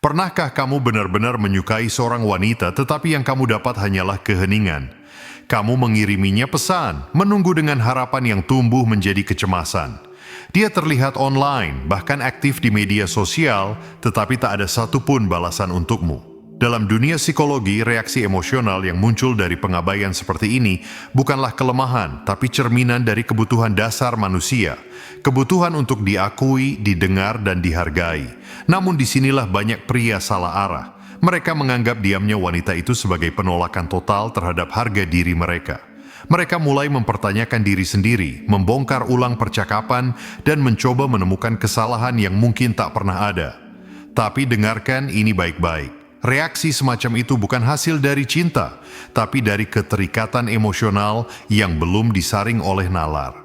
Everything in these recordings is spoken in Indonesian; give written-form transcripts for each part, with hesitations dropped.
Pernahkah kamu benar-benar menyukai seorang wanita tetapi yang kamu dapat hanyalah keheningan? Kamu mengiriminya pesan, menunggu dengan harapan yang tumbuh menjadi kecemasan. Dia terlihat online, bahkan aktif di media sosial, tetapi tak ada satupun balasan untukmu. Dalam dunia psikologi, reaksi emosional yang muncul dari pengabaian seperti ini bukanlah kelemahan, tapi cerminan dari kebutuhan dasar manusia. Kebutuhan untuk diakui, didengar, dan dihargai. Namun disinilah banyak pria salah arah. Mereka menganggap diamnya wanita itu sebagai penolakan total terhadap harga diri mereka. Mereka mulai mempertanyakan diri sendiri, membongkar ulang percakapan, dan mencoba menemukan kesalahan yang mungkin tak pernah ada. Tapi dengarkan ini baik-baik. Reaksi semacam itu bukan hasil dari cinta, tapi dari keterikatan emosional yang belum disaring oleh nalar.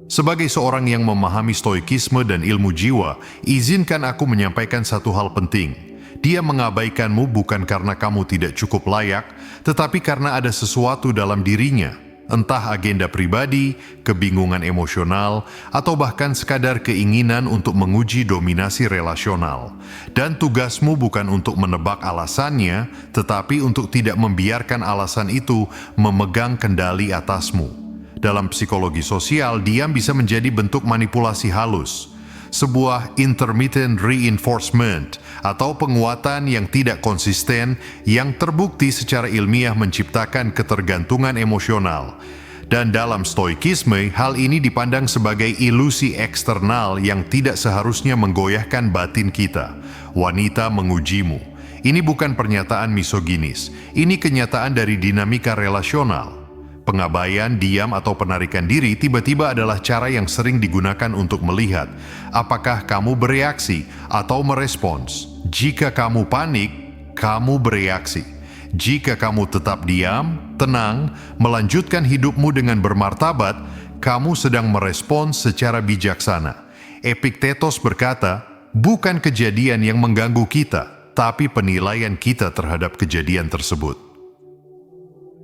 Sebagai seorang yang memahami stoikisme dan ilmu jiwa, izinkan aku menyampaikan satu hal penting. Dia mengabaikanmu bukan karena kamu tidak cukup layak, tetapi karena ada sesuatu dalam dirinya. Entah agenda pribadi, kebingungan emosional, atau bahkan sekadar keinginan untuk menguji dominasi relasional. Dan tugasmu bukan untuk menebak alasannya, tetapi untuk tidak membiarkan alasan itu memegang kendali atasmu. Dalam psikologi sosial, diam bisa menjadi bentuk manipulasi halus. Sebuah intermittent reinforcement atau penguatan yang tidak konsisten yang terbukti secara ilmiah menciptakan ketergantungan emosional. Dan dalam stoikisme, hal ini dipandang sebagai ilusi eksternal yang tidak seharusnya menggoyahkan batin kita. Wanita mengujimu. Ini bukan pernyataan misoginis, ini kenyataan dari dinamika relasional. Pengabaian, diam, atau penarikan diri tiba-tiba adalah cara yang sering digunakan untuk melihat apakah kamu bereaksi atau merespons. Jika kamu panik, kamu bereaksi. Jika kamu tetap diam, tenang, melanjutkan hidupmu dengan bermartabat, kamu sedang merespons secara bijaksana. Epiktetos berkata, bukan kejadian yang mengganggu kita, tapi penilaian kita terhadap kejadian tersebut.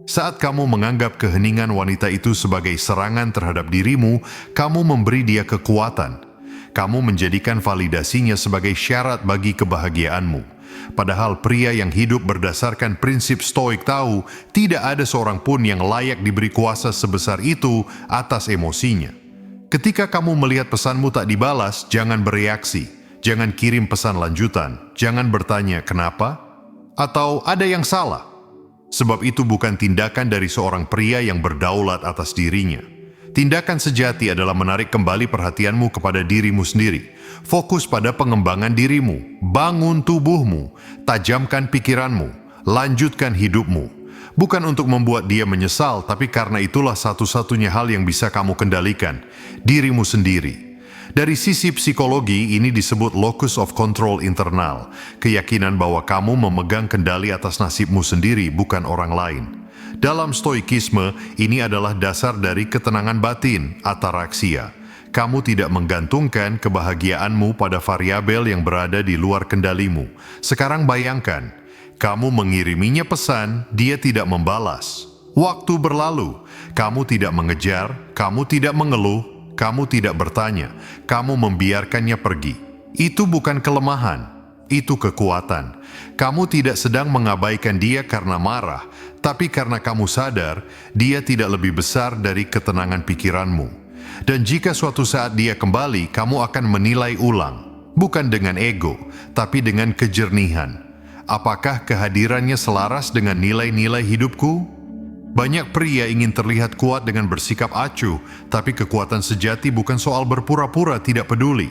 Saat kamu menganggap keheningan wanita itu sebagai serangan terhadap dirimu, kamu memberi dia kekuatan. Kamu menjadikan validasinya sebagai syarat bagi kebahagiaanmu. Padahal pria yang hidup berdasarkan prinsip stoik tahu tidak ada seorang pun yang layak diberi kuasa sebesar itu atas emosinya. Ketika kamu melihat pesanmu tak dibalas, jangan bereaksi. Jangan kirim pesan lanjutan. Jangan bertanya kenapa atau ada yang salah. Sebab itu bukan tindakan dari seorang pria yang berdaulat atas dirinya. Tindakan sejati adalah menarik kembali perhatianmu kepada dirimu sendiri. Fokus pada pengembangan dirimu, bangun tubuhmu, tajamkan pikiranmu, lanjutkan hidupmu. Bukan untuk membuat dia menyesal, tapi karena itulah satu-satunya hal yang bisa kamu kendalikan, dirimu sendiri. Dari sisi psikologi, ini disebut locus of control internal, keyakinan bahwa kamu memegang kendali atas nasibmu sendiri, bukan orang lain. Dalam stoikisme, ini adalah dasar dari ketenangan batin, ataraxia. Kamu tidak menggantungkan kebahagiaanmu pada variabel yang berada di luar kendalimu. Sekarang bayangkan, kamu mengiriminya pesan, dia tidak membalas. Waktu berlalu, kamu tidak mengejar, kamu tidak mengeluh, kamu tidak bertanya, kamu membiarkannya pergi. Itu bukan kelemahan, itu kekuatan. Kamu tidak sedang mengabaikan dia karena marah, tapi karena kamu sadar dia tidak lebih besar dari ketenangan pikiranmu. Dan jika suatu saat dia kembali, kamu akan menilai ulang, bukan dengan ego, tapi dengan kejernihan. Apakah kehadirannya selaras dengan nilai-nilai hidupku? Banyak pria ingin terlihat kuat dengan bersikap acuh, tapi kekuatan sejati bukan soal berpura-pura tidak peduli.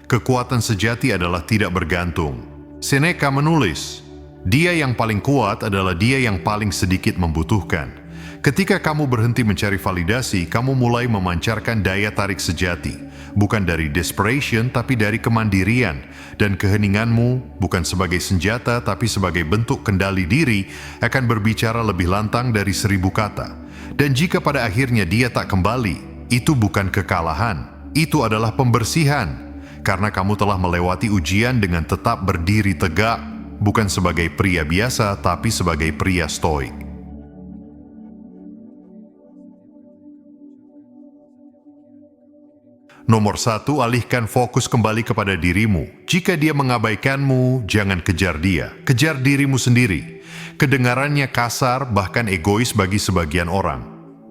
Kekuatan sejati adalah tidak bergantung. Seneca menulis, dia yang paling kuat adalah dia yang paling sedikit membutuhkan. Ketika kamu berhenti mencari validasi, kamu mulai memancarkan daya tarik sejati. Bukan dari desperation, tapi dari kemandirian. Dan keheninganmu, bukan sebagai senjata, tapi sebagai bentuk kendali diri, akan berbicara lebih lantang dari 1000 kata. Dan jika pada akhirnya dia tak kembali, itu bukan kekalahan. Itu adalah pembersihan. Karena kamu telah melewati ujian dengan tetap berdiri tegak, bukan sebagai pria biasa, tapi sebagai pria stoik. Nomor 1, alihkan fokus kembali kepada dirimu. Jika dia mengabaikanmu, jangan kejar dia. Kejar dirimu sendiri. Kedengarannya kasar, bahkan egois bagi sebagian orang.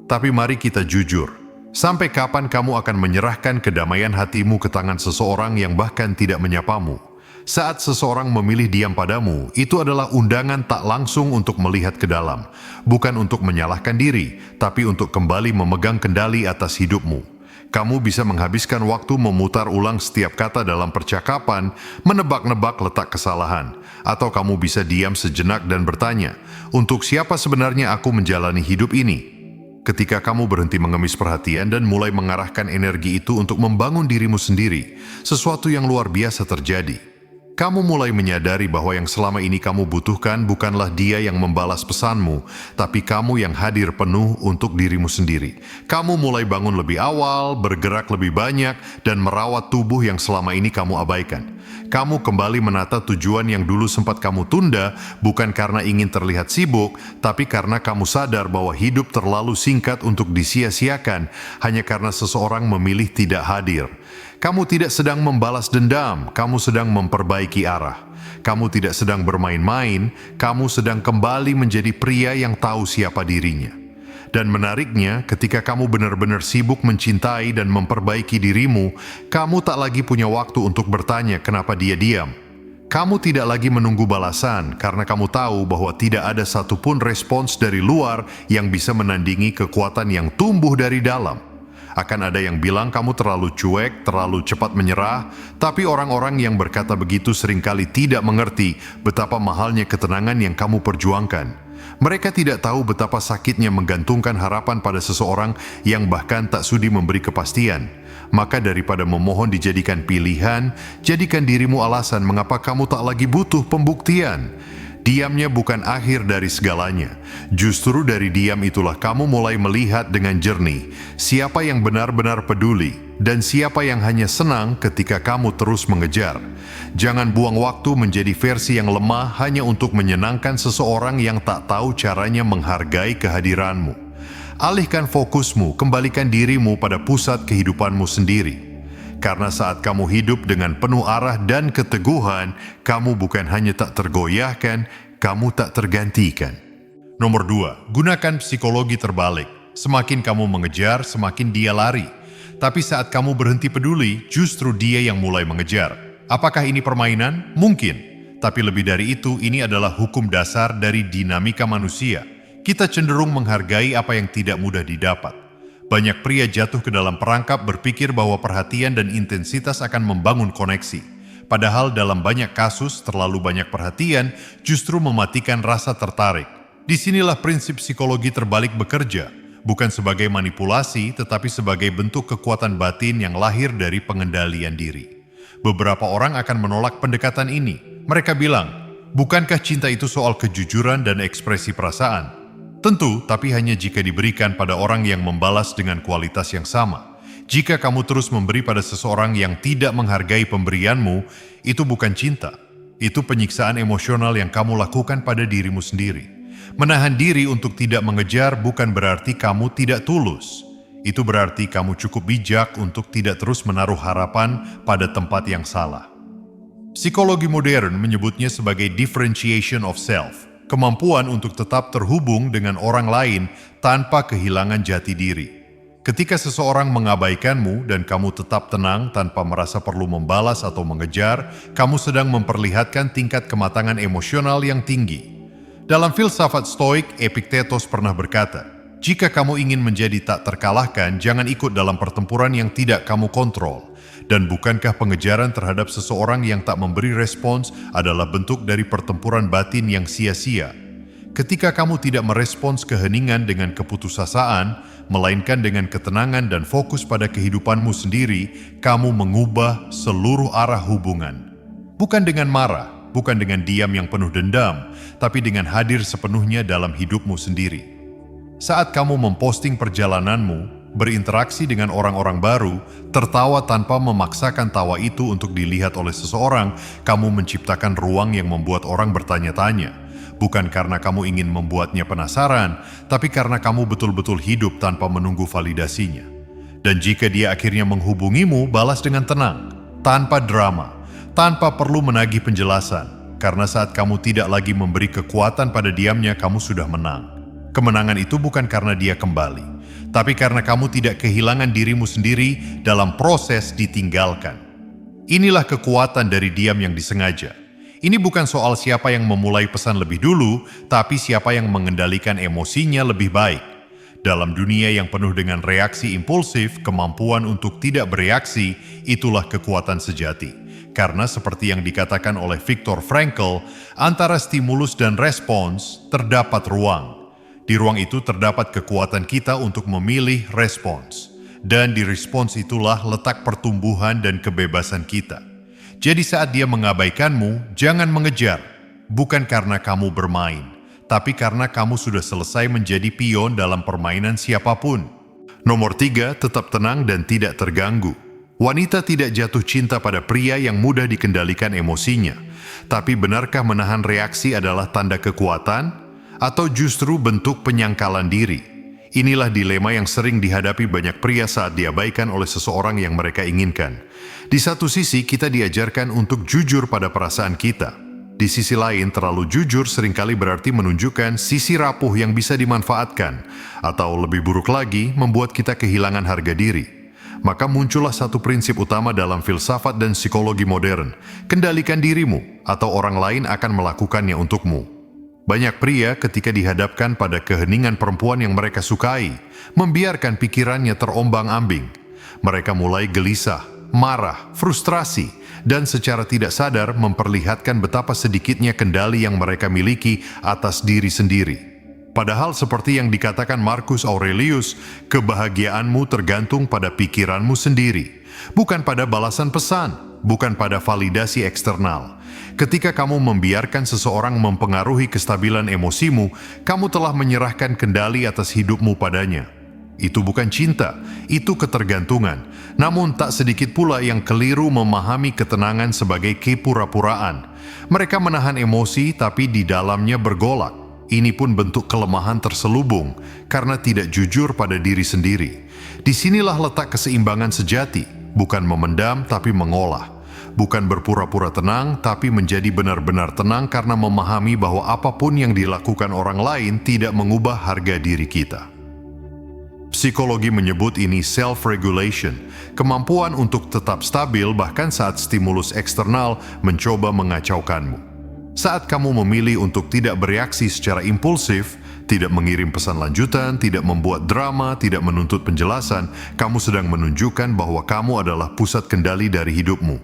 Tapi mari kita jujur. Sampai kapan kamu akan menyerahkan kedamaian hatimu ke tangan seseorang yang bahkan tidak menyapamu? Saat seseorang memilih diam padamu, itu adalah undangan tak langsung untuk melihat ke dalam. Bukan untuk menyalahkan diri, tapi untuk kembali memegang kendali atas hidupmu. Kamu bisa menghabiskan waktu memutar ulang setiap kata dalam percakapan, menebak-nebak letak kesalahan. Atau kamu bisa diam sejenak dan bertanya, untuk siapa sebenarnya aku menjalani hidup ini? Ketika kamu berhenti mengemis perhatian dan mulai mengarahkan energi itu untuk membangun dirimu sendiri, sesuatu yang luar biasa terjadi. Kamu mulai menyadari bahwa yang selama ini kamu butuhkan bukanlah dia yang membalas pesanmu, tapi kamu yang hadir penuh untuk dirimu sendiri. Kamu mulai bangun lebih awal, bergerak lebih banyak, dan merawat tubuh yang selama ini kamu abaikan. Kamu kembali menata tujuan yang dulu sempat kamu tunda, bukan karena ingin terlihat sibuk, tapi karena kamu sadar bahwa hidup terlalu singkat untuk disia-siakan hanya karena seseorang memilih tidak hadir. Kamu tidak sedang membalas dendam, kamu sedang memperbaiki arah. Kamu tidak sedang bermain-main, kamu sedang kembali menjadi pria yang tahu siapa dirinya. Dan menariknya, ketika kamu benar-benar sibuk mencintai dan memperbaiki dirimu, kamu tak lagi punya waktu untuk bertanya kenapa dia diam. Kamu tidak lagi menunggu balasan karena kamu tahu bahwa tidak ada satupun respons dari luar yang bisa menandingi kekuatan yang tumbuh dari dalam. Akan ada yang bilang kamu terlalu cuek, terlalu cepat menyerah, tapi orang-orang yang berkata begitu seringkali tidak mengerti betapa mahalnya ketenangan yang kamu perjuangkan. Mereka tidak tahu betapa sakitnya menggantungkan harapan pada seseorang yang bahkan tak sudi memberi kepastian. Maka daripada memohon dijadikan pilihan, jadikan dirimu alasan mengapa kamu tak lagi butuh pembuktian. Diamnya bukan akhir dari segalanya. Justru dari diam itulah kamu mulai melihat dengan jernih siapa yang benar-benar peduli dan siapa yang hanya senang ketika kamu terus mengejar. Jangan buang waktu menjadi versi yang lemah hanya untuk menyenangkan seseorang yang tak tahu caranya menghargai kehadiranmu. Alihkan fokusmu, kembalikan dirimu pada pusat kehidupanmu sendiri. Karena saat kamu hidup dengan penuh arah dan keteguhan, kamu bukan hanya tak tergoyahkan, kamu tak tergantikan. Nomor 2, gunakan psikologi terbalik. Semakin kamu mengejar, semakin dia lari. Tapi saat kamu berhenti peduli, justru dia yang mulai mengejar. Apakah ini permainan? Mungkin. Tapi lebih dari itu, ini adalah hukum dasar dari dinamika manusia. Kita cenderung menghargai apa yang tidak mudah didapat. Banyak pria jatuh ke dalam perangkap berpikir bahwa perhatian dan intensitas akan membangun koneksi. Padahal dalam banyak kasus, terlalu banyak perhatian justru mematikan rasa tertarik. Disinilah prinsip psikologi terbalik bekerja, bukan sebagai manipulasi, tetapi sebagai bentuk kekuatan batin yang lahir dari pengendalian diri. Beberapa orang akan menolak pendekatan ini. Mereka bilang, bukankah cinta itu soal kejujuran dan ekspresi perasaan? Tentu, tapi hanya jika diberikan pada orang yang membalas dengan kualitas yang sama. Jika kamu terus memberi pada seseorang yang tidak menghargai pemberianmu, itu bukan cinta. Itu penyiksaan emosional yang kamu lakukan pada dirimu sendiri. Menahan diri untuk tidak mengejar bukan berarti kamu tidak tulus. Itu berarti kamu cukup bijak untuk tidak terus menaruh harapan pada tempat yang salah. Psikologi modern menyebutnya sebagai differentiation of self. Kemampuan untuk tetap terhubung dengan orang lain tanpa kehilangan jati diri. Ketika seseorang mengabaikanmu dan kamu tetap tenang tanpa merasa perlu membalas atau mengejar, kamu sedang memperlihatkan tingkat kematangan emosional yang tinggi. Dalam filsafat Stoik, Epictetus pernah berkata, jika kamu ingin menjadi tak terkalahkan, jangan ikut dalam pertempuran yang tidak kamu kontrol. Dan bukankah pengejaran terhadap seseorang yang tak memberi respons adalah bentuk dari pertempuran batin yang sia-sia? Ketika kamu tidak merespons keheningan dengan keputusasaan, melainkan dengan ketenangan dan fokus pada kehidupanmu sendiri, kamu mengubah seluruh arah hubungan. Bukan dengan marah, bukan dengan diam yang penuh dendam, tapi dengan hadir sepenuhnya dalam hidupmu sendiri. Saat kamu memposting perjalananmu, berinteraksi dengan orang-orang baru, tertawa tanpa memaksakan tawa itu untuk dilihat oleh seseorang, kamu menciptakan ruang yang membuat orang bertanya-tanya. Bukan karena kamu ingin membuatnya penasaran, tapi karena kamu betul-betul hidup tanpa menunggu validasinya. Dan jika dia akhirnya menghubungimu, balas dengan tenang, tanpa drama, tanpa perlu menagih penjelasan. Karena saat kamu tidak lagi memberi kekuatan pada diamnya, kamu sudah menang. Kemenangan itu bukan karena dia kembali, tapi karena kamu tidak kehilangan dirimu sendiri dalam proses ditinggalkan. Inilah kekuatan dari diam yang disengaja. Ini bukan soal siapa yang memulai pesan lebih dulu, tapi siapa yang mengendalikan emosinya lebih baik. Dalam dunia yang penuh dengan reaksi impulsif, kemampuan untuk tidak bereaksi, itulah kekuatan sejati. Karena seperti yang dikatakan oleh Viktor Frankl, antara stimulus dan respons terdapat ruang. Di ruang itu terdapat kekuatan kita untuk memilih respons. Dan di respons itulah letak pertumbuhan dan kebebasan kita. Jadi saat dia mengabaikanmu, jangan mengejar. Bukan karena kamu bermain, tapi karena kamu sudah selesai menjadi pion dalam permainan siapapun. Nomor 3, tetap tenang dan tidak terganggu. Wanita tidak jatuh cinta pada pria yang mudah dikendalikan emosinya. Tapi benarkah menahan reaksi adalah tanda kekuatan? Atau justru bentuk penyangkalan diri? Inilah dilema yang sering dihadapi banyak pria saat diabaikan oleh seseorang yang mereka inginkan. Di satu sisi, kita diajarkan untuk jujur pada perasaan kita. Di sisi lain, terlalu jujur seringkali berarti menunjukkan sisi rapuh yang bisa dimanfaatkan, atau lebih buruk lagi, membuat kita kehilangan harga diri. Maka muncullah satu prinsip utama dalam filsafat dan psikologi modern: kendalikan dirimu, atau orang lain akan melakukannya untukmu. Banyak pria ketika dihadapkan pada keheningan perempuan yang mereka sukai, membiarkan pikirannya terombang-ambing. Mereka mulai gelisah, marah, frustrasi, dan secara tidak sadar memperlihatkan betapa sedikitnya kendali yang mereka miliki atas diri sendiri. Padahal seperti yang dikatakan Marcus Aurelius, kebahagiaanmu tergantung pada pikiranmu sendiri, bukan pada balasan pesan, bukan pada validasi eksternal. Ketika kamu membiarkan seseorang mempengaruhi kestabilan emosimu, kamu telah menyerahkan kendali atas hidupmu padanya. Itu bukan cinta, itu ketergantungan. Namun tak sedikit pula yang keliru memahami ketenangan sebagai kepura-puraan. Mereka menahan emosi tapi di dalamnya bergolak. Ini pun bentuk kelemahan terselubung karena tidak jujur pada diri sendiri. Disinilah letak keseimbangan sejati, bukan memendam tapi mengolah. Bukan berpura-pura tenang tapi menjadi benar-benar tenang karena memahami bahwa apapun yang dilakukan orang lain tidak mengubah harga diri kita. Psikologi menyebut ini self-regulation, kemampuan untuk tetap stabil bahkan saat stimulus eksternal mencoba mengacaukanmu. Saat kamu memilih untuk tidak bereaksi secara impulsif, tidak mengirim pesan lanjutan, tidak membuat drama, tidak menuntut penjelasan, kamu sedang menunjukkan bahwa kamu adalah pusat kendali dari hidupmu.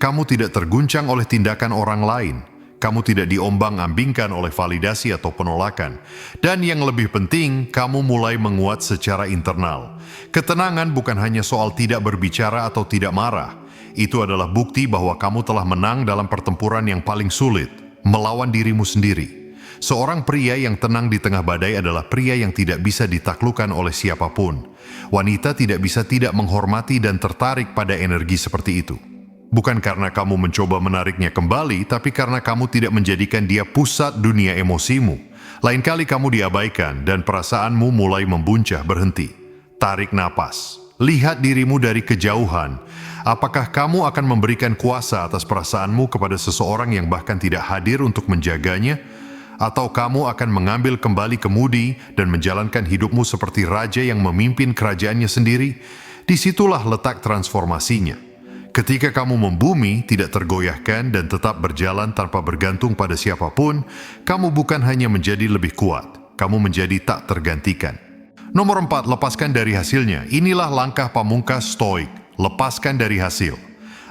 Kamu tidak terguncang oleh tindakan orang lain. Kamu tidak diombang-ambingkan oleh validasi atau penolakan. Dan yang lebih penting, kamu mulai menguat secara internal. Ketenangan bukan hanya soal tidak berbicara atau tidak marah. Itu adalah bukti bahwa kamu telah menang dalam pertempuran yang paling sulit, melawan dirimu sendiri. Seorang pria yang tenang di tengah badai adalah pria yang tidak bisa ditaklukkan oleh siapapun. Wanita tidak bisa tidak menghormati dan tertarik pada energi seperti itu. Bukan karena kamu mencoba menariknya kembali, tapi karena kamu tidak menjadikan dia pusat dunia emosimu. Lain kali kamu diabaikan dan perasaanmu mulai membuncah berhenti. Tarik napas. Lihat dirimu dari kejauhan. Apakah kamu akan memberikan kuasa atas perasaanmu kepada seseorang yang bahkan tidak hadir untuk menjaganya? Atau kamu akan mengambil kembali kemudi dan menjalankan hidupmu seperti raja yang memimpin kerajaannya sendiri? Disitulah letak transformasinya. Ketika kamu membumi, tidak tergoyahkan dan tetap berjalan tanpa bergantung pada siapapun, kamu bukan hanya menjadi lebih kuat, kamu menjadi tak tergantikan. Nomor 4, lepaskan dari hasilnya. Inilah langkah pamungkas stoik, lepaskan dari hasil.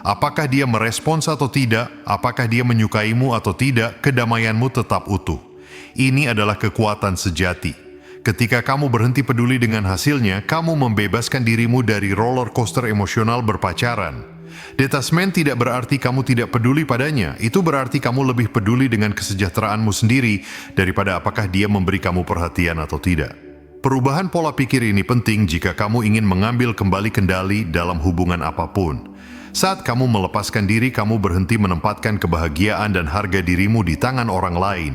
Apakah dia merespons atau tidak, apakah dia menyukaimu atau tidak, kedamaianmu tetap utuh. Ini adalah kekuatan sejati. Ketika kamu berhenti peduli dengan hasilnya, kamu membebaskan dirimu dari roller coaster emosional berpacaran. Detachment tidak berarti kamu tidak peduli padanya, itu berarti kamu lebih peduli dengan kesejahteraanmu sendiri daripada apakah dia memberi kamu perhatian atau tidak. Perubahan pola pikir ini penting jika kamu ingin mengambil kembali kendali dalam hubungan apapun. Saat kamu melepaskan diri, kamu berhenti menempatkan kebahagiaan dan harga dirimu di tangan orang lain.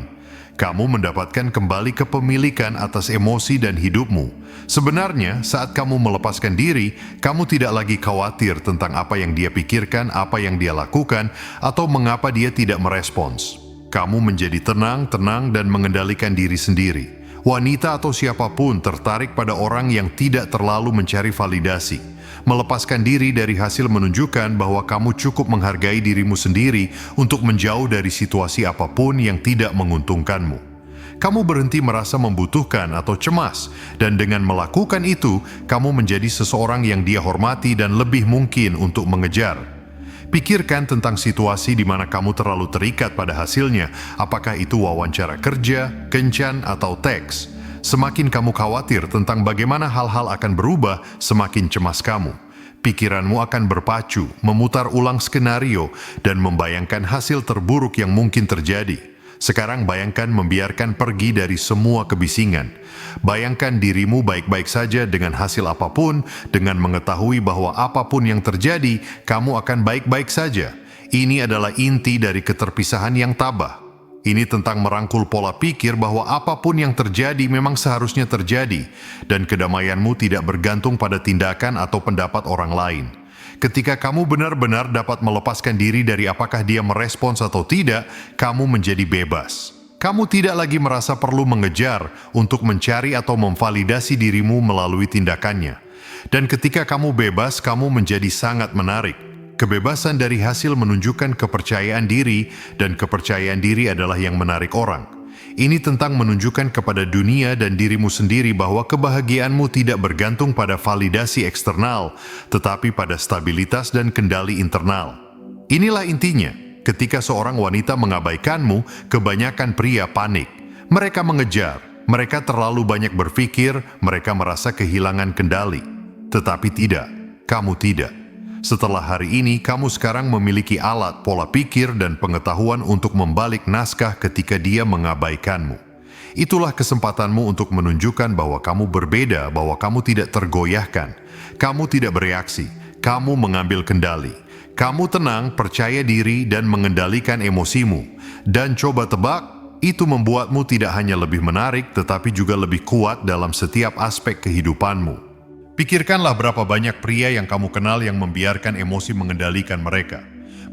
Kamu mendapatkan kembali kepemilikan atas emosi dan hidupmu. Sebenarnya, saat kamu melepaskan diri, kamu tidak lagi khawatir tentang apa yang dia pikirkan, apa yang dia lakukan, atau mengapa dia tidak merespons. Kamu menjadi tenang, dan mengendalikan diri sendiri. Wanita atau siapapun tertarik pada orang yang tidak terlalu mencari validasi. Melepaskan diri dari hasil menunjukkan bahwa kamu cukup menghargai dirimu sendiri untuk menjauh dari situasi apapun yang tidak menguntungkanmu. Kamu berhenti merasa membutuhkan atau cemas, dan dengan melakukan itu, kamu menjadi seseorang yang dia hormati dan lebih mungkin untuk mengejar. Pikirkan tentang situasi di mana kamu terlalu terikat pada hasilnya, apakah itu wawancara kerja, kencan, atau teks. Semakin kamu khawatir tentang bagaimana hal-hal akan berubah, semakin cemas kamu. Pikiranmu akan berpacu, memutar ulang skenario, dan membayangkan hasil terburuk yang mungkin terjadi. Sekarang bayangkan membiarkan pergi dari semua kebisingan. Bayangkan dirimu baik-baik saja dengan hasil apapun, dengan mengetahui bahwa apapun yang terjadi, kamu akan baik-baik saja. Ini adalah inti dari keterpisahan yang tabah. Ini tentang merangkul pola pikir bahwa apapun yang terjadi memang seharusnya terjadi, dan kedamaianmu tidak bergantung pada tindakan atau pendapat orang lain. Ketika kamu benar-benar dapat melepaskan diri dari apakah dia merespons atau tidak, kamu menjadi bebas. Kamu tidak lagi merasa perlu mengejar untuk mencari atau memvalidasi dirimu melalui tindakannya. Dan ketika kamu bebas, kamu menjadi sangat menarik. Kebebasan dari hasil menunjukkan kepercayaan diri, dan kepercayaan diri adalah yang menarik orang. Ini tentang menunjukkan kepada dunia dan dirimu sendiri bahwa kebahagiaanmu tidak bergantung pada validasi eksternal, tetapi pada stabilitas dan kendali internal. Inilah intinya, ketika seorang wanita mengabaikanmu, kebanyakan pria panik. Mereka mengejar, mereka terlalu banyak berpikir, mereka merasa kehilangan kendali. Tetapi tidak, kamu tidak. Setelah hari ini, kamu sekarang memiliki alat, pola pikir, dan pengetahuan untuk membalik naskah ketika dia mengabaikanmu. Itulah kesempatanmu untuk menunjukkan bahwa kamu berbeda, bahwa kamu tidak tergoyahkan. Kamu tidak bereaksi, kamu mengambil kendali. Kamu tenang, percaya diri, dan mengendalikan emosimu. Dan coba tebak, itu membuatmu tidak hanya lebih menarik, tetapi juga lebih kuat dalam setiap aspek kehidupanmu. Pikirkanlah berapa banyak pria yang kamu kenal yang membiarkan emosi mengendalikan mereka.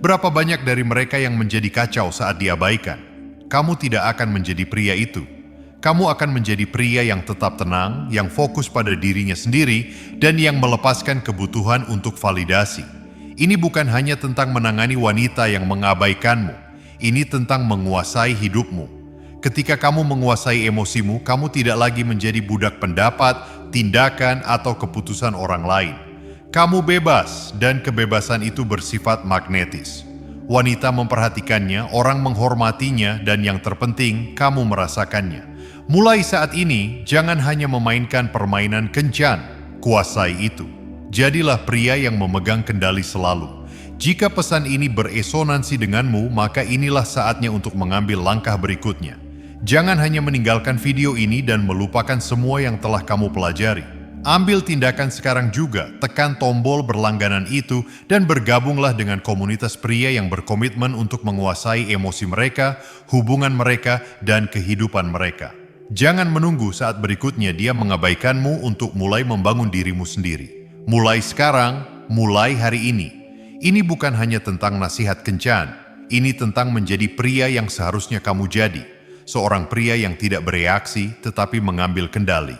Berapa banyak dari mereka yang menjadi kacau saat diabaikan. Kamu tidak akan menjadi pria itu. Kamu akan menjadi pria yang tetap tenang, yang fokus pada dirinya sendiri, dan yang melepaskan kebutuhan untuk validasi. Ini bukan hanya tentang menangani wanita yang mengabaikanmu. Ini tentang menguasai hidupmu. Ketika kamu menguasai emosimu, kamu tidak lagi menjadi budak pendapat, tindakan, atau keputusan orang lain. Kamu bebas, dan kebebasan itu bersifat magnetis. Wanita memperhatikannya, orang menghormatinya, dan yang terpenting, kamu merasakannya. Mulai saat ini, jangan hanya memainkan permainan kencan, kuasai itu. Jadilah pria yang memegang kendali selalu. Jika pesan ini beresonansi denganmu, maka inilah saatnya untuk mengambil langkah berikutnya. Jangan hanya meninggalkan video ini dan melupakan semua yang telah kamu pelajari. Ambil tindakan sekarang juga, tekan tombol berlangganan itu, dan bergabunglah dengan komunitas pria yang berkomitmen untuk menguasai emosi mereka, hubungan mereka, dan kehidupan mereka. Jangan menunggu saat berikutnya dia mengabaikanmu untuk mulai membangun dirimu sendiri. Mulai sekarang, mulai hari ini. Ini bukan hanya tentang nasihat kencan, ini tentang menjadi pria yang seharusnya kamu jadi. Seorang pria yang tidak bereaksi tetapi mengambil kendali.